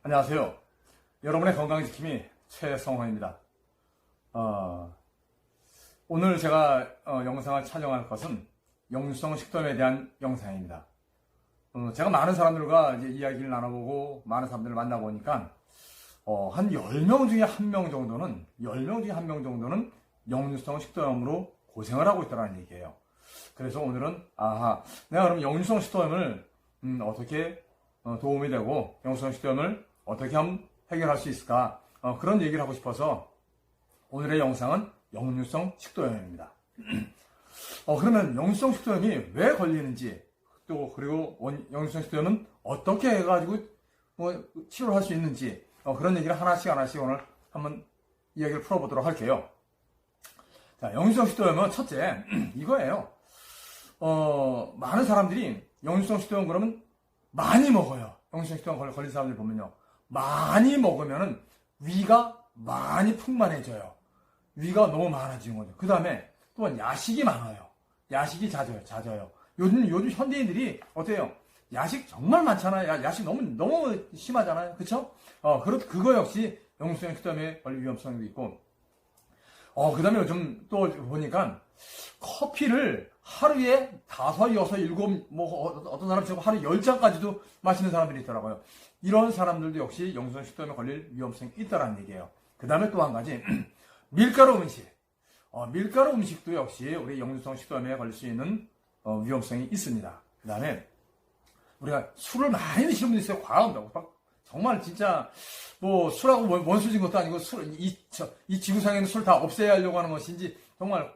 안녕하세요. 여러분의 건강지킴이 최성화입니다. 오늘 제가 영상을 촬영할 것은 역류성 식도염에 대한 영상입니다. 제가 많은 사람들과 이제 이야기를 나눠보고 많은 사람들을 만나보니까 한 10명 중에 1명 정도는 10명 중에 1명 정도는 역류성 식도염으로 고생을 하고 있다는 얘기예요. 그래서 오늘은 내가 그럼 역류성 식도염을 어떻게 도움이 되고 역류성 식도염을 어떻게 하면 해결할 수 있을까, 그런 얘기를 하고 싶어서 오늘의 영상은 역류성 식도염입니다. 그러면 역류성 식도염이 왜 걸리는지, 또 그리고 역류성 식도염은 어떻게 해가지고 치료를 할 수 있는지, 그런 얘기를 하나씩 오늘 한번 이야기를 풀어보도록 할게요. 자, 역류성 식도염은 첫째 이거예요. 많은 사람들이 역류성 식도염 그러면 많이 먹어요. 역류성 식도염 걸린 사람들 보면요, 많이 먹으면은 위가 많이 풍만해져요. 위가 너무 많아지는 거죠. 그 다음에 또한 야식이 많아요. 야식이 잦아요. 요즘 현대인들이 어때요? 야식 정말 많잖아요. 야식 너무 심하잖아요. 그쵸? 그거 역시 역류성 식도염에 걸릴 위험성도 있고, 그 다음에 요즘 또 보니까 커피를 하루에 5, 6, 7, 어떤 사람 지금 하루 10잔까지도 마시는 사람들이 있더라고요. 이런 사람들도 역시 역류성 식도염에 걸릴 위험성이 있다는 얘기예요. 그 다음에 또 한 가지, 밀가루 음식. 밀가루 음식도 역시 우리 역류성 식도염에 걸릴 수 있는 위험성이 있습니다. 그 다음에 우리가 술을 많이 드시는 분이 있어요. 과음하고 정말 진짜 술하고 원수진 것도 아니고 이 지구상에는 술 다 없애야 하려고 하는 것인지 정말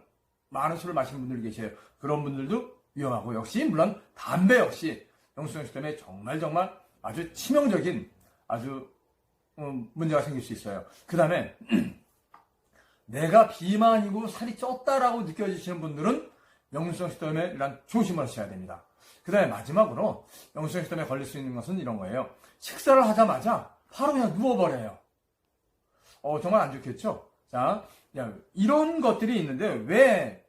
많은 술을 마시는 분들이 계세요. 그런 분들도 위험하고, 역시 물론 담배 역시 역류성 식도염에 정말 아주 치명적인 문제가 생길 수 있어요. 그 다음에 내가 비만이고 살이 쪘다라고 느껴지시는 분들은 역류성 식도염에 일단 조심을 하셔야 됩니다. 그 다음에 마지막으로 역류성 식도염에 걸릴 수 있는 것은 이런 거예요. 식사를 하자마자 바로 그냥 누워버려요. 정말 안 좋겠죠? 자, 이런 것들이 있는데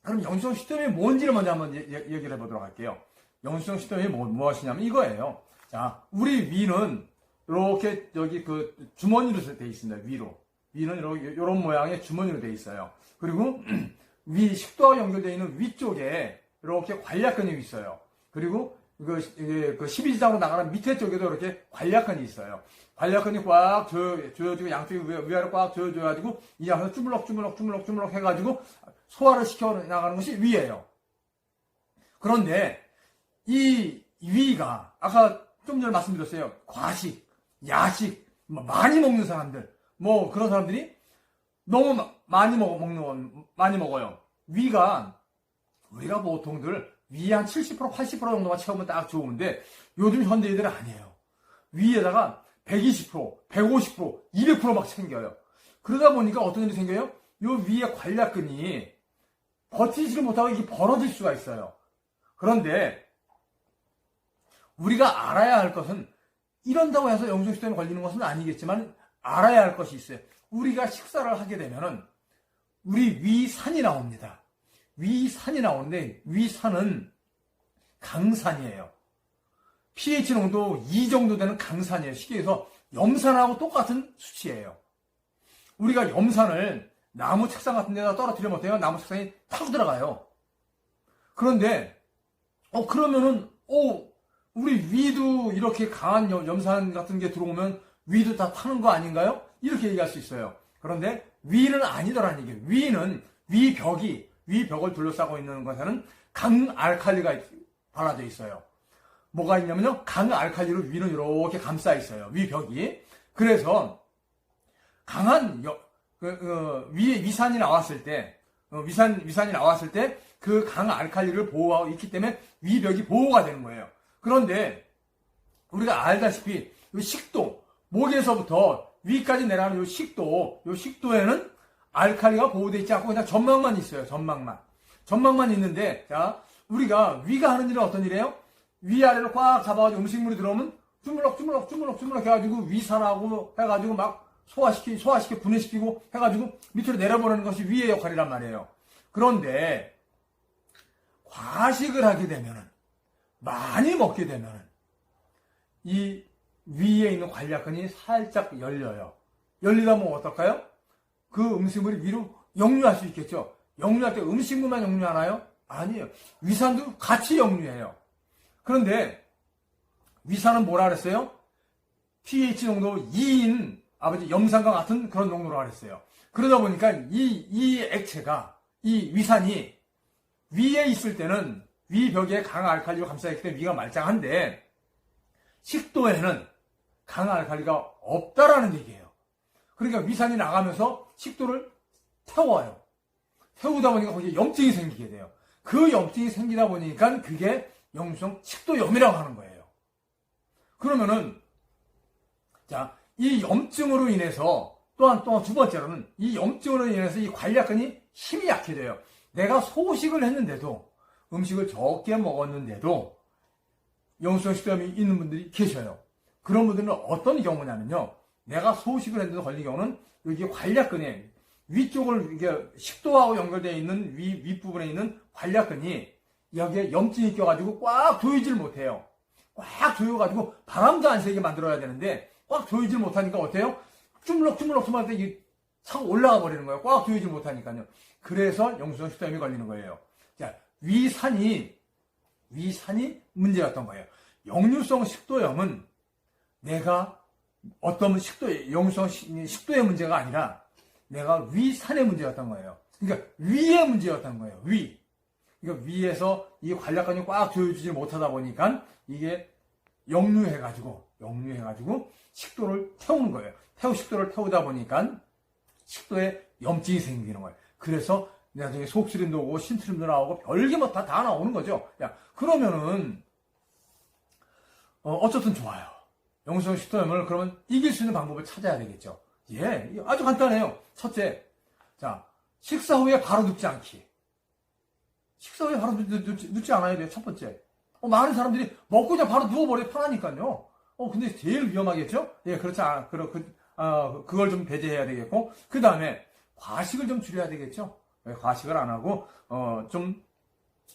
그럼 역류성 식도염이 뭔지를 먼저 한번 얘기를 해보도록 할게요. 역류성 식도염이 무엇이냐면 이거예요. 자, 우리 위는 이렇게 여기 주머니로 되어 있습니다. 위는 이런 모양의 주머니로 되어 있어요. 그리고 식도와 연결되어 있는 위쪽에 이렇게 관략근이 있어요. 그리고 그 12지장으로 나가는 밑에 쪽에도 이렇게 관략근이 있어요. 관략근이 꽉 조여지고 양쪽에 위아래 꽉 조여져가지고 이 안에서 주물럭 해가지고 소화를 시켜 나가는 것이 위예요. 그런데 이 위가 아까 좀 전에 말씀드렸어요. 과식, 야식, 많이 먹는 사람들, 그런 사람들이 너무 많이 먹어요. 위가 우리가 보통들 위 한 70%, 80% 정도만 채우면 딱 좋은데 요즘 현대인들은 아니에요. 위에다가 120%, 150%, 200% 막 챙겨요. 그러다 보니까 어떤 일이 생겨요? 요 위에 관략근이 버티지를 못하고 이게 벌어질 수가 있어요. 그런데 우리가 알아야 할 것은, 이런다고 해서 역류성 식도염에 걸리는 것은 아니겠지만 알아야 할 것이 있어요. 우리가 식사를 하게 되면은 우리 위산이 나옵니다. 위산이 나오는데 위산은 강산이에요. pH 농도 2 정도 되는 강산이에요. 쉽게 해서 염산하고 똑같은 수치예요. 우리가 염산을 나무 책상 같은 데다 떨어뜨리면 어때요? 나무 책상이 탁 들어가요. 그런데 그러면은 우리 위도 이렇게 강한 염산 같은 게 들어오면 위도 다 타는 거 아닌가요? 이렇게 얘기할 수 있어요. 그런데 위는 아니더라는 얘기예요. 위는 위벽을 둘러싸고 있는 것에는 강알칼리가 발라져 있어요. 뭐가 있냐면요, 강알칼리로 위는 이렇게 감싸 있어요. 위벽이. 그래서 강한 위산이 나왔을 때, 위산이 나왔을 때 그 강알칼리를 보호하고 있기 때문에 위벽이 보호가 되는 거예요. 그런데 우리가 알다시피 이 식도, 목에서부터 위까지 내려가는 이 식도에는 알칼리가 보호되어 있지 않고 그냥 점막만 있어요. 점막만 있는데, 자, 우리가 위가 하는 일은 어떤 일이에요? 위아래로 꽉 잡아가지고 음식물이 들어오면 주물럭 해가지고 위산하고 해가지고 막 소화시켜 분해시키고 해가지고 밑으로 내려보내는 것이 위의 역할이란 말이에요. 그런데 과식을 하게 되면은, 많이 먹게 되면은 이 위에 있는 관략근이 살짝 열려요. 열리다 보면 어떨까요? 그 음식물이 위로 역류할 수 있겠죠. 역류할 때 음식물만 역류하나요? 아니에요. 위산도 같이 역류해요. 그런데 위산은 뭐라 그랬어요? pH 농도 2인 아버지 염산과 같은 그런 농도로 그랬어요. 그러다 보니까 이 액체가, 이 위산이 위에 있을 때는 위 벽에 강한 알칼리로 감싸있기 때문에 위가 말짱한데 식도에는 강한 알칼리가 없다라는 얘기예요. 그러니까 위산이 나가면서 식도를 태워요. 태우다 보니까 거기에 염증이 생기게 돼요. 그 염증이 생기다 보니까 그게 역류성 식도염이라고 하는 거예요. 그러면은 자, 이 염증으로 인해서 또한 두 번째로는 이 염증으로 인해서 이 관략근이 힘이 약해져요. 내가 소식을 했는데도 음식을 적게 먹었는데도 역류성 식도염이 있는 분들이 계셔요. 그런 분들은 어떤 경우냐면요. 내가 소식을 했는데도 걸린 경우는 여기 관략근에 위쪽을 이게 식도하고 연결되어 있는 윗부분에 있는 관략근이 여기에 염증이 껴가지고 꽉 조이질 못해요. 꽉 조여가지고 바람도 안 새게 만들어야 되는데 꽉 조이질 못하니까 어때요? 주물럭주물럭 때 이게 차고 올라가 버리는 거예요. 꽉 조이질 못하니까요. 그래서 역류성 식도염이 걸리는 거예요. 자, 위산이 문제였던 거예요. 역류성 식도염은 내가 어떤 역류성 식도의 문제가 아니라 내가 위산의 문제였던 거예요. 그러니까 위의 문제였던 거예요. 그러니까 위에서 이 관략근이 꽉 조여주지 못하다 보니까 이게 역류해가지고 식도를 태우는 거예요. 식도를 태우다 보니까 식도에 염증이 생기는 거예요. 그래서 나중에 속쓰림도 오고 신트림도 나오고 별게 뭐 다 나오는 거죠. 야, 그러면은 어쨌든 좋아요. 역류성 식도염을 그러면 이길 수 있는 방법을 찾아야 되겠죠. 예, 아주 간단해요. 첫째, 자, 식사 후에 바로 눕지 않기. 식사 후에 바로 눕지 않아야 돼요. 첫 번째. 많은 사람들이 먹고 그냥 바로 누워버려요. 편하니까요. 근데 제일 위험하겠죠? 예, 그렇지 않아. 그걸 좀 배제해야 되겠고. 그 다음에, 과식을 좀 줄여야 되겠죠? 예, 과식을 안 하고, 좀,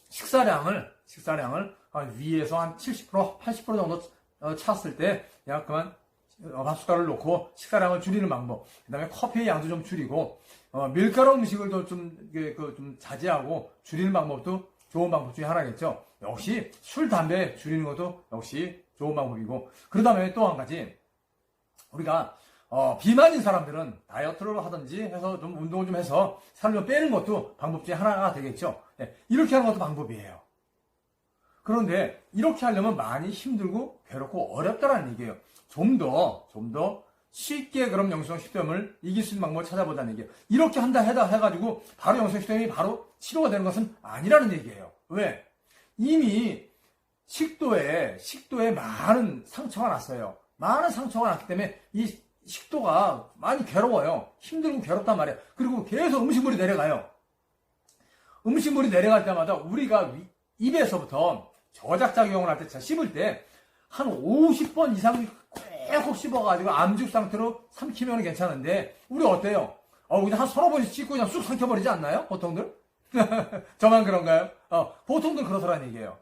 식사량을, 위에서 한 70%, 80% 정도 찼을 때, 야, 그만, 밥숟가락을 놓고 식사량을 줄이는 방법. 그 다음에 커피의 양도 좀 줄이고, 밀가루 음식을 좀 자제하고 줄이는 방법도 좋은 방법 중에 하나겠죠. 역시 술, 담배 줄이는 것도 역시 좋은 방법이고. 그 다음에 또 한 가지. 우리가, 비만인 사람들은 다이어트를 하든지 해서 좀 운동을 좀 해서 살을 좀 빼는 것도 방법 중에 하나가 되겠죠. 네, 이렇게 하는 것도 방법이에요. 그런데 이렇게 하려면 많이 힘들고 괴롭고 어렵다라는 얘기예요. 좀 더 쉽게 그럼 역류성 식도염을 이길 수 있는 방법을 찾아보자는 얘기예요. 이렇게 해가지고 바로 역류성 식도염이 바로 치료가 되는 것은 아니라는 얘기예요. 왜? 이미 식도에 많은 상처가 났어요. 많은 상처가 났기 때문에 이 식도가 많이 괴로워요. 힘들고 괴롭단 말이에요. 그리고 계속 음식물이 내려가요. 음식물이 내려갈 때마다 우리가 입에서부터 저작작용을 할 때 씹을 때 한 50번 이상 꼭 씹어가지고 암죽 상태로 삼키면 괜찮은데 우리 어때요? 그냥 한 서너 번씩 씹고 그냥 쑥 삼켜버리지 않나요? 보통들? 저만 그런가요? 보통들 그렇더라는 얘기예요.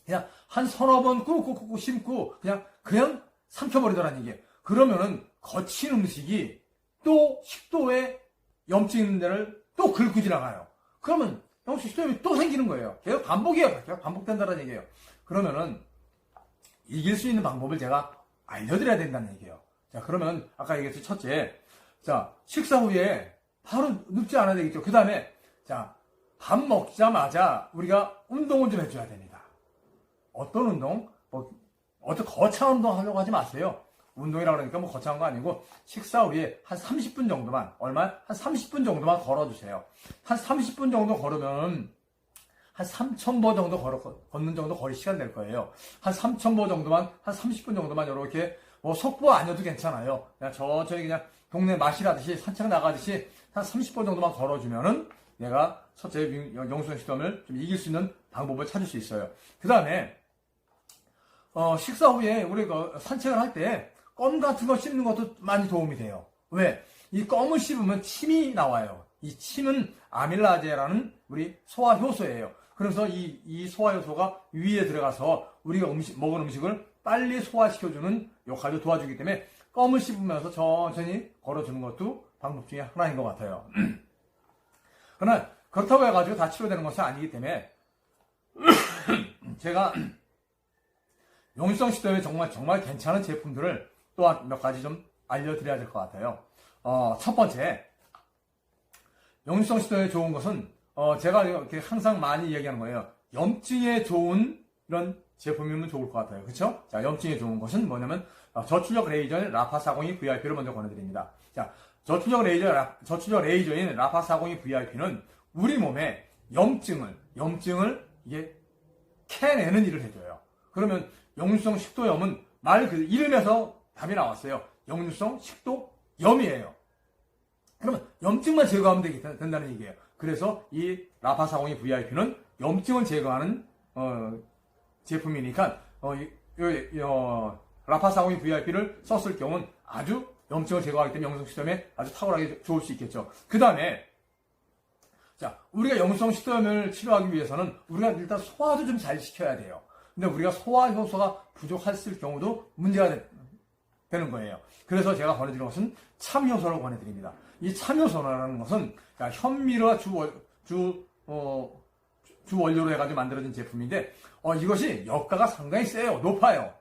그냥 한 서너 번 꾹꾹꾹 씹고 그냥 삼켜버리더라는 얘기예요. 그러면은 거친 음식이 또 식도에 염증 있는 데를 또 긁고 지나가요. 그러면 역류성 식도염이 또 생기는 거예요. 계속 반복이에요. 계속 반복된다는 얘기예요. 그러면은 이길 수 있는 방법을 제가 알려드려야 된다는 얘기예요. 자, 그러면 아까 얘기했죠. 첫째, 자, 식사 후에 바로 눕지 않아야 되겠죠. 그 다음에 자, 밥 먹자마자 우리가 운동을 좀 해줘야 됩니다. 어떤 운동? 어떤 거창한 운동 하려고 하지 마세요. 운동이라고 그러니까 거창한 거 아니고 식사 후에 한 30분 정도만 한 30분 정도만 걸어주세요. 한 30분 정도 걸으면 한 3,000보 정도 걷는 정도 거리 시간 될 거예요. 한 3,000보 정도만, 한 30분 정도만 이렇게, 속보 아니어도 괜찮아요. 그냥 천천히 그냥 동네 마시라듯이 산책 나가듯이 한 30분 정도만 걸어주면은 내가 첫째 역류성 식도염을 좀 이길 수 있는 방법을 찾을 수 있어요. 그 다음에, 식사 후에 우리가 산책을 할 때 껌 같은 거 씹는 것도 많이 도움이 돼요. 왜? 이 껌을 씹으면 침이 나와요. 이 침은 아밀라제라는 우리 소화 효소예요. 그래서 이 소화 효소가 위에 들어가서 우리가 먹은 음식을 빨리 소화시켜주는 역할도 도와주기 때문에 껌을 씹으면서 천천히 걸어주는 것도 방법 중에 하나인 것 같아요. 그러나 그렇다고 해가지고 다 치료되는 것은 아니기 때문에 제가 용유성 식도염에 정말 괜찮은 제품들을 또한 몇 가지 좀 알려드려야 될 것 같아요. 첫 번째, 용유성 식도염에 좋은 것은 제가 이렇게 항상 많이 얘기하는 거예요. 염증에 좋은 이런 제품이면 좋을 것 같아요. 그렇죠? 자, 염증에 좋은 것은 뭐냐면 저출력 레이저인 라파402 VIP를 먼저 권해드립니다. 자, 저출력 레이저인 라파402 VIP는 우리 몸에 염증을 이게 캐내는 일을 해줘요. 그러면 역류성 식도염은 말 그 이름에서 답이 나왔어요. 역류성 식도염이에요. 그러면 염증만 제거하면 된다는 얘기예요. 그래서 이 라파402 VIP는 염증을 제거하는 제품이니까 라파402 VIP를 썼을 경우는 아주 염증을 제거하기 때문에 역류성 식도염에 아주 탁월하게 좋을 수 있겠죠. 그 다음에 자, 우리가 역류성 식도염을 치료하기 위해서는 우리가 일단 소화도 좀 잘 시켜야 돼요. 근데 우리가 소화 효소가 부족했을 경우도 문제가 되는 거예요. 그래서 제가 권해드리는 것은 참효소를 권해드립니다. 이 참효소라는 것은 현미가 주 원료로 해가지고 만들어진 제품인데 이것이 역가가 상당히 세요. 높아요.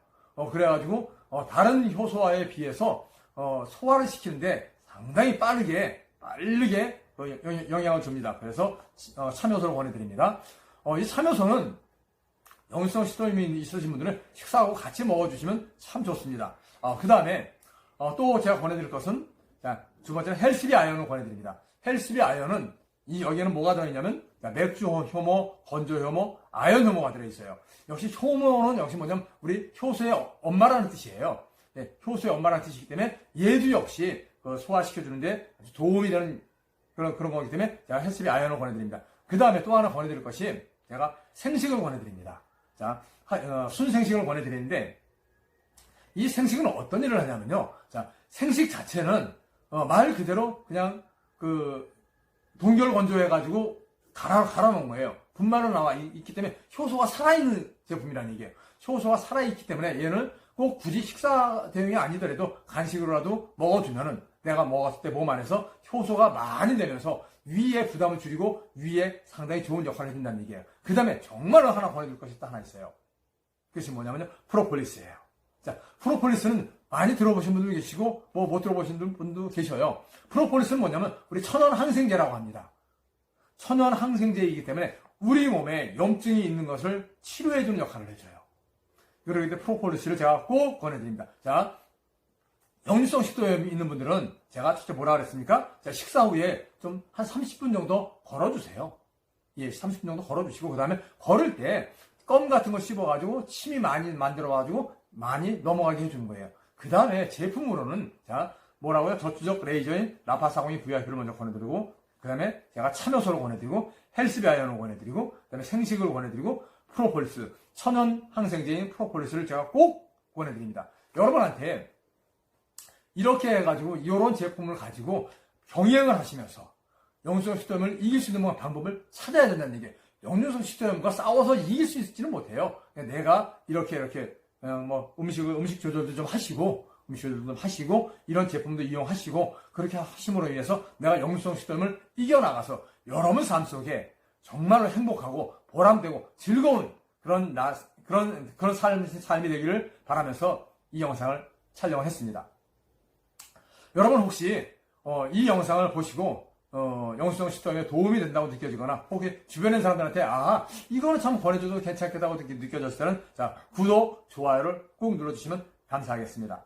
그래가지고 다른 효소와에 비해서 소화를 시키는데 상당히 빠르게 영향을 줍니다. 그래서 참효소를 권해드립니다. 이 참효소는 역류성 식도염이 있으신 분들은 식사하고 같이 먹어주시면 참 좋습니다. 그 다음에 또 제가 권해드릴 것은 두 번째는 헬스비 아연을 권해드립니다. 헬스비 아연은 여기에는 뭐가 들어있냐면 맥주 효모, 건조 효모, 아연 효모가 들어있어요. 역시 효모는 역시 뭐냐면 우리 효소의 엄마라는 뜻이에요. 네, 효소의 엄마라는 뜻이기 때문에 얘도 역시 소화시켜주는데 아주 도움이 되는 그런 거기 때문에 제가 헬스비 아연을 권해드립니다. 그 다음에 또 하나 권해드릴 것이 제가 생식을 권해드립니다. 자, 순생식을 권해드리는데 이 생식은 어떤 일을 하냐면요. 자, 생식 자체는 말 그대로 그냥 동결 건조해가지고 갈아 놓은 거예요. 분말로 나와 있기 때문에 효소가 살아있는 제품이라는 얘기예요. 효소가 살아있기 때문에 얘는 꼭 굳이 식사 대용이 아니더라도 간식으로라도 먹어주면은 내가 먹었을 때 몸 안에서 효소가 많이 되면서 위에 부담을 줄이고 위에 상당히 좋은 역할을 해준다는 얘기예요. 그 다음에 정말로 하나 권해줄 것이 또 하나 있어요. 그것이 뭐냐면요. 프로폴리스예요. 자, 프로폴리스는 많이 들어보신 분도 계시고 못 들어보신 분도 계셔요. 프로폴리스는 뭐냐면 우리 천연 항생제라고 합니다. 천연 항생제이기 때문에 우리 몸에 염증이 있는 것을 치료해주는 역할을 해줘요. 그러기 때문에 프로폴리스를 제가 꼭 권해드립니다. 자, 역류성 식도염이 있는 분들은 제가 진짜 뭐라 그랬습니까? 자, 식사 후에 좀 한 30분 정도 걸어주세요. 예, 30분 정도 걸어주시고 그 다음에 걸을 때 껌 같은 거 씹어가지고 침이 많이 만들어가지고 많이 넘어가게 해주는 거예요. 그 다음에 제품으로는 자 뭐라고요? 저출력 레이저인 라파402 VIP를 먼저 권해드리고 그 다음에 제가 참효소를 권해드리고 헬스비 아연을 권해드리고 그 다음에 생식을 권해드리고 프로폴리스 천연 항생제인 프로폴리스를 제가 꼭 권해드립니다. 여러분한테 이렇게 해가지고 이런 제품을 가지고 병행을 하시면서 역류성 식도염을 이길 수 있는 방법을 찾아야 된다는 얘기예요. 역류성 식도염과 싸워서 이길 수 있지는 못해요. 내가 이렇게 음식 조절도 좀 하시고 이런 제품도 이용하시고 그렇게 하심으로 인해서 내가 역류성 식도염을 이겨나가서 여러분 삶 속에 정말로 행복하고 보람되고 즐거운 그런 삶이 되기를 바라면서 이 영상을 촬영을 했습니다. 여러분 혹시 이 영상을 보시고 역류성 식도염에 도움이 된다고 느껴지거나 혹시 주변의 사람들한테 이거는 참 권해줘도 괜찮겠다고 느껴졌을 때는 자 구독, 좋아요를 꼭 눌러주시면 감사하겠습니다.